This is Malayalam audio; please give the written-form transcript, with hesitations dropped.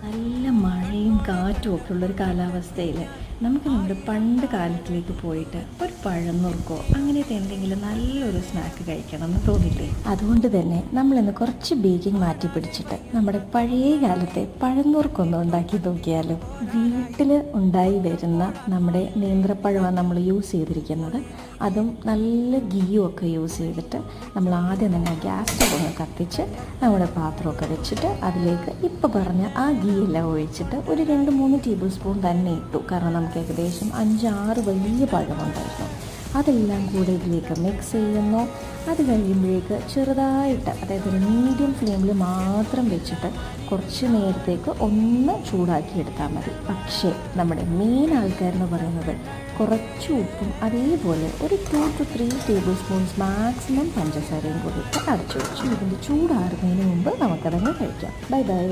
നല്ല മഴയും കാറ്റും ഒക്കെ ഉള്ളൊരു കാലാവസ്ഥയിൽ നമുക്ക് നമ്മുടെ പണ്ട് കാലത്തിലേക്ക് പോയിട്ട് ഒരു പഴന്നുറുക്കോ അങ്ങനത്തെ എന്തെങ്കിലും നല്ലൊരു സ്നാക്ക് കഴിക്കണം എന്ന് തോന്നില്ലേ? അതുകൊണ്ട് തന്നെ നമ്മളിന്ന് കുറച്ച് ബേക്കിംഗ് മാറ്റി പിടിച്ചിട്ട് നമ്മുടെ പഴയ കാലത്തെ പഴന്നുറുക്കൊന്ന് ഉണ്ടാക്കി നോക്കിയാലോ. വീട്ടിൽ ഉണ്ടായി വരുന്ന നമ്മുടെ നേന്ത്രപ്പഴമാണ് നമ്മൾ യൂസ് ചെയ്തിരിക്കുന്നത്. അതും നല്ല ഗീയും ഒക്കെ യൂസ് ചെയ്തിട്ട് നമ്മൾ ആദ്യം തന്നെ ഗ്യാസ് സ്റ്റവ് ഒന്ന് കത്തിച്ച് നമ്മുടെ പാത്രമൊക്കെ വെച്ചിട്ട് അതിലേക്ക് ഇപ്പോൾ പറഞ്ഞ ആ ഗീ എല്ലാം ഒഴിച്ചിട്ട് ഒരു 2-3 ടേബിൾ സ്പൂൺ തന്നെ ഇട്ടു. കാരണം നമുക്ക് ഏകദേശം 5-6 വലിയ പഴമുണ്ടായിരുന്നു. അതെല്ലാം കൂടെ ഇതിലേക്ക് മിക്സ് ചെയ്യുന്നു. അത് കഴിയുമ്പോഴേക്ക് ചെറുതായിട്ട്, അതായത് ഒരു മീഡിയം ഫ്ലെയിമിൽ മാത്രം വെച്ചിട്ട് കുറച്ച് നേരത്തേക്ക് ഒന്ന് ചൂടാക്കി എടുത്താൽ മതി. പക്ഷേ നമ്മുടെ മെയിൻ ആൾക്കാരെന്ന് പറയുന്നത് കുറച്ച് ഉപ്പും അതേപോലെ ഒരു 2-3 ടേബിൾ സ്പൂൺസ് മാക്സിമം പഞ്ചസാരയും കൂടി അടച്ചു വെച്ചു. ഇതിൻ്റെ ചൂടാറുന്നതിന് മുമ്പ് നമുക്കതങ്ങ് കഴിക്കാം. Bye bye.